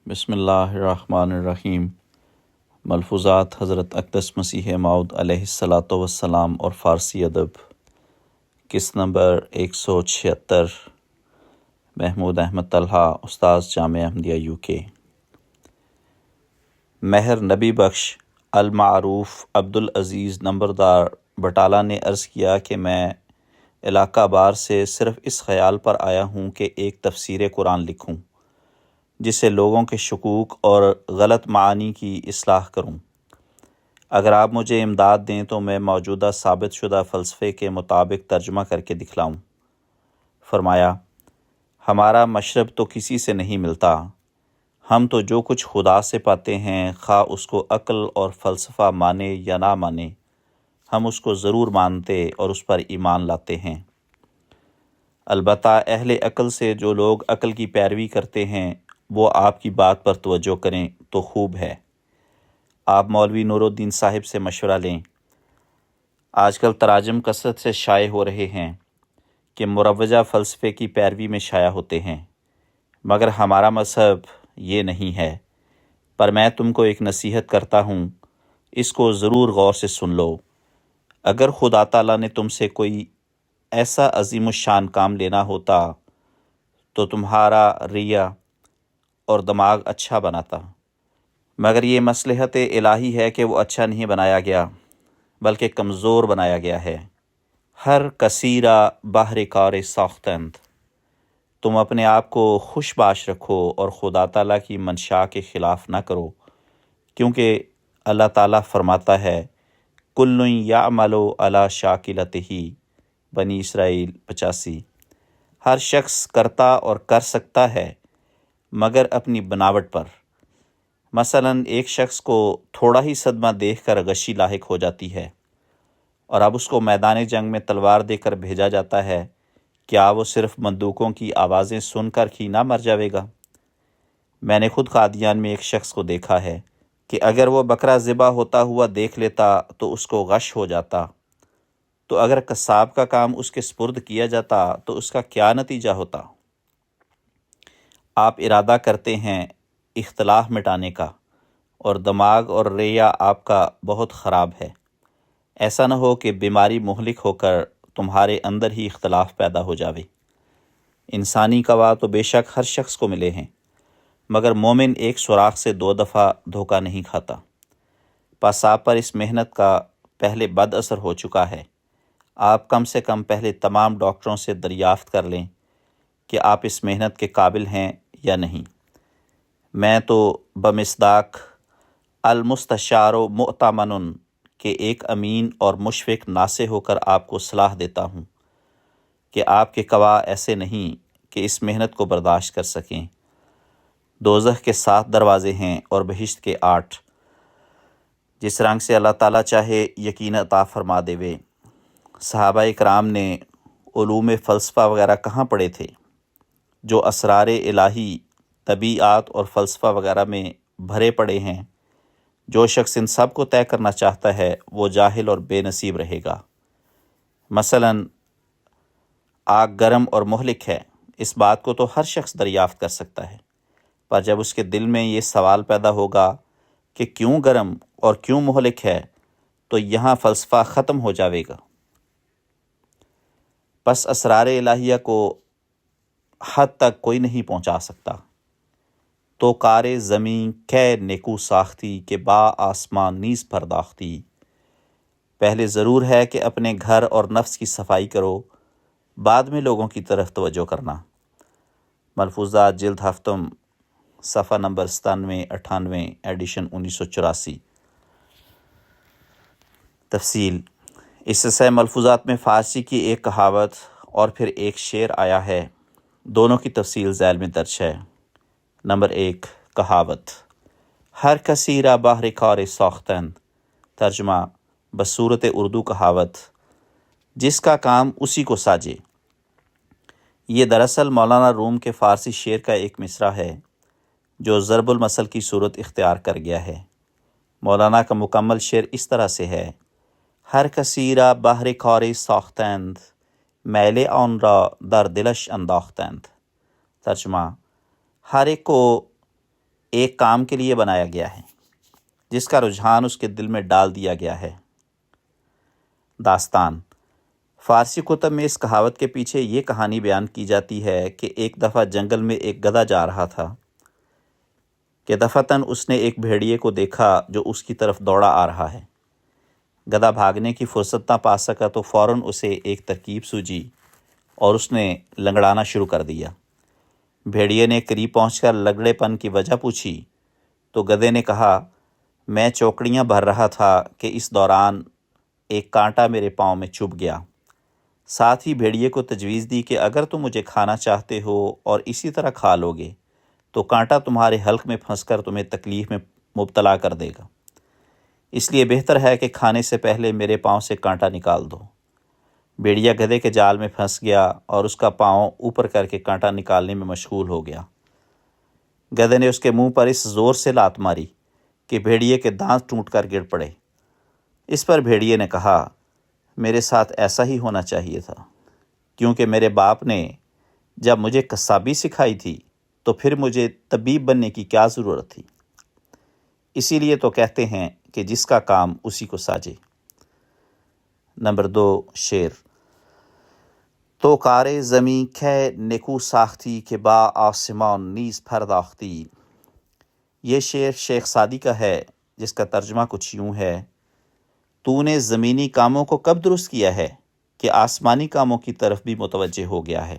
بسم اللہ الرحمن الرحیم۔ ملفوظات حضرت اقدس مسیح موعود علیہ الصلاۃ والسلام اور فارسی ادب، قسط نمبر 176، محمود احمد طلحہ، استاذ جامعہ احمدیہ UK۔ مہر نبی بخش المعروف عبدالعزیز نمبردار بٹالہ نے عرض کیا کہ میں علاقہ بار سے صرف اس خیال پر آیا ہوں کہ ایک تفسیر قرآن لکھوں جس سے لوگوں کے شکوک اور غلط معانی کی اصلاح کروں۔ اگر آپ مجھے امداد دیں تو میں موجودہ ثابت شدہ فلسفے کے مطابق ترجمہ کر کے دکھلاؤں۔ فرمایا، ہمارا مشرب تو کسی سے نہیں ملتا، ہم تو جو کچھ خدا سے پاتے ہیں، خواہ اس کو عقل اور فلسفہ مانے یا نہ مانے، ہم اس کو ضرور مانتے اور اس پر ایمان لاتے ہیں۔ البتہ اہل عقل سے جو لوگ عقل کی پیروی کرتے ہیں وہ آپ کی بات پر توجہ کریں تو خوب ہے۔ آپ مولوی نور الدین صاحب سے مشورہ لیں۔ آج کل تراجم کثرت سے شائع ہو رہے ہیں کہ مروجہ فلسفے کی پیروی میں شائع ہوتے ہیں، مگر ہمارا مذہب یہ نہیں ہے۔ پر میں تم کو ایک نصیحت کرتا ہوں، اس کو ضرور غور سے سن لو۔ اگر خدا تعالیٰ نے تم سے کوئی ایسا عظیم الشان کام لینا ہوتا تو تمہارا ریا اور دماغ اچھا بناتا، مگر یہ مصلحت الہی ہے کہ وہ اچھا نہیں بنایا گیا بلکہ کمزور بنایا گیا ہے۔ ہر کثیرہ بہر کار ساختند، تم اپنے آپ کو خوش باش رکھو اور خدا تعالیٰ کی منشاء کے خلاف نہ کرو، کیونکہ اللہ تعالیٰ فرماتا ہے کل یعمل علی شاکلتہ، بنی اسرائیل 85۔ ہر شخص کرتا اور کر سکتا ہے مگر اپنی بناوٹ پر۔ مثلاً ایک شخص کو تھوڑا ہی صدمہ دیکھ کر غشی لاحق ہو جاتی ہے، اور اب اس کو میدان جنگ میں تلوار دے کر بھیجا جاتا ہے، کیا وہ صرف بندوقوں کی آوازیں سن کر ہی نہ مر جاوے گا؟ میں نے خود قادیان میں ایک شخص کو دیکھا ہے کہ اگر وہ بکرا ذبح ہوتا ہوا دیکھ لیتا تو اس کو غش ہو جاتا، تو اگر قصاب کا کام اس کے سپرد کیا جاتا تو اس کا کیا نتیجہ ہوتا؟ آپ ارادہ کرتے ہیں اختلاف مٹانے کا، اور دماغ اور ریا آپ کا بہت خراب ہے۔ ایسا نہ ہو کہ بیماری مہلک ہو کر تمہارے اندر ہی اختلاف پیدا ہو جاوے۔ انسانی گواہ تو بے شک ہر شخص کو ملے ہیں، مگر مومن ایک سوراخ سے 2 دفعہ دھوکہ نہیں کھاتا۔ پس آپ پر اس محنت کا پہلے بد اثر ہو چکا ہے۔ آپ کم سے کم پہلے تمام ڈاکٹروں سے دریافت کر لیں کہ آپ اس محنت کے قابل ہیں یا نہیں۔ میں تو بمصداق المستشار و مؤتمن کے ایک امین اور مشفق ناصح ہو کر آپ کو صلاح دیتا ہوں کہ آپ کے گواہ ایسے نہیں کہ اس محنت کو برداشت کر سکیں۔ دوزخ کے 7 دروازے ہیں اور بہشت کے 8، جس رنگ سے اللہ تعالیٰ چاہے یقین عطا فرما دیوے۔ صحابہ اکرام نے علوم فلسفہ وغیرہ کہاں پڑھے تھے؟ جو اسرار الہی، طبیعات اور فلسفہ وغیرہ میں بھرے پڑے ہیں۔ جو شخص ان سب کو طے کرنا چاہتا ہے وہ جاہل اور بے نصیب رہے گا۔ مثلاً آگ گرم اور مہلک ہے، اس بات کو تو ہر شخص دریافت کر سکتا ہے، پر جب اس کے دل میں یہ سوال پیدا ہوگا کہ کیوں گرم اور کیوں مہلک ہے، تو یہاں فلسفہ ختم ہو جاوے گا۔ پس اسرار الہیہ کو حد تک کوئی نہیں پہنچا سکتا۔ تو کار زمین کے نیکو ساختی کہ با آسمان نیز پرداختی۔ پہلے ضرور ہے کہ اپنے گھر اور نفس کی صفائی کرو، بعد میں لوگوں کی طرف توجہ کرنا۔ ملفوظات جلد ہفتم، صفحہ نمبر 97-98، ایڈیشن 1984۔ تفصیل: اس سلسلہ ملفوظات میں فارسی کی ایک کہاوت اور پھر ایک شعر آیا ہے، دونوں کی تفصیل ذیل میں درج ہے۔ نمبر 1، کہاوت: ہر کثیرہ بہر کار ساختند، ترجمہ بصورت اردو کہاوت: جس کا کام اسی کو ساجے۔ یہ دراصل مولانا روم کے فارسی شعر کا ایک مصرع ہے جو ضرب المثل کی صورت اختیار کر گیا ہے۔ مولانا کا مکمل شعر اس طرح سے ہے: ہر کثیرہ بہر کار ساختند، میل آن را در دلش انداختند۔ ترجمہ: ہر ایک کو ایک کام کے لیے بنایا گیا ہے جس کا رجحان اس کے دل میں ڈال دیا گیا ہے۔ داستان فارسی کتب میں اس کہاوت کے پیچھے یہ کہانی بیان کی جاتی ہے کہ ایک دفعہ جنگل میں ایک گدھا جا رہا تھا کہ دفعتاً اس نے ایک بھیڑیے کو دیکھا جو اس کی طرف دوڑا آ رہا ہے۔ گدھا بھاگنے کی فرصت نہ پا سکا تو فوراً اسے ایک ترکیب سوجی اور اس نے لنگڑانا شروع کر دیا۔ بھیڑیے نے قریب پہنچ کر لگڑے پن کی وجہ پوچھی تو گدھے نے کہا، میں چوکڑیاں بھر رہا تھا کہ اس دوران ایک کانٹا میرے پاؤں میں چبھ گیا۔ ساتھ ہی بھیڑیے کو تجویز دی کہ اگر تم مجھے کھانا چاہتے ہو اور اسی طرح کھا لو گے تو کانٹا تمہارے حلق میں پھنس کر تمہیں تکلیف میں مبتلا کر دے گا، اس لیے بہتر ہے کہ کھانے سے پہلے میرے پاؤں سے کانٹا نکال دو۔ بھیڑیا گدھے کے جال میں پھنس گیا اور اس کا پاؤں اوپر کر کے کانٹا نکالنے میں مشغول ہو گیا۔ گدھے نے اس کے منہ پر اس زور سے لات ماری کہ بھیڑیے کے دانت ٹوٹ کر گر پڑے۔ اس پر بھیڑیے نے کہا، میرے ساتھ ایسا ہی ہونا چاہیے تھا، کیونکہ میرے باپ نے جب مجھے قصابی سکھائی تھی تو پھر مجھے طبیب بننے کی کیا ضرورت تھی؟ اسی لیے تو کہتے ہیں کہ جس کا کام اسی کو ساجے۔ نمبر 2 شعر تو کار زمیں کھے نکو ساختی کہ با آسمان نیز پرداختی۔ یہ شعر شیخ سعدی کا ہے جس کا ترجمہ کچھ یوں ہے، تو نے زمینی کاموں کو کب درست کیا ہے کہ آسمانی کاموں کی طرف بھی متوجہ ہو گیا ہے۔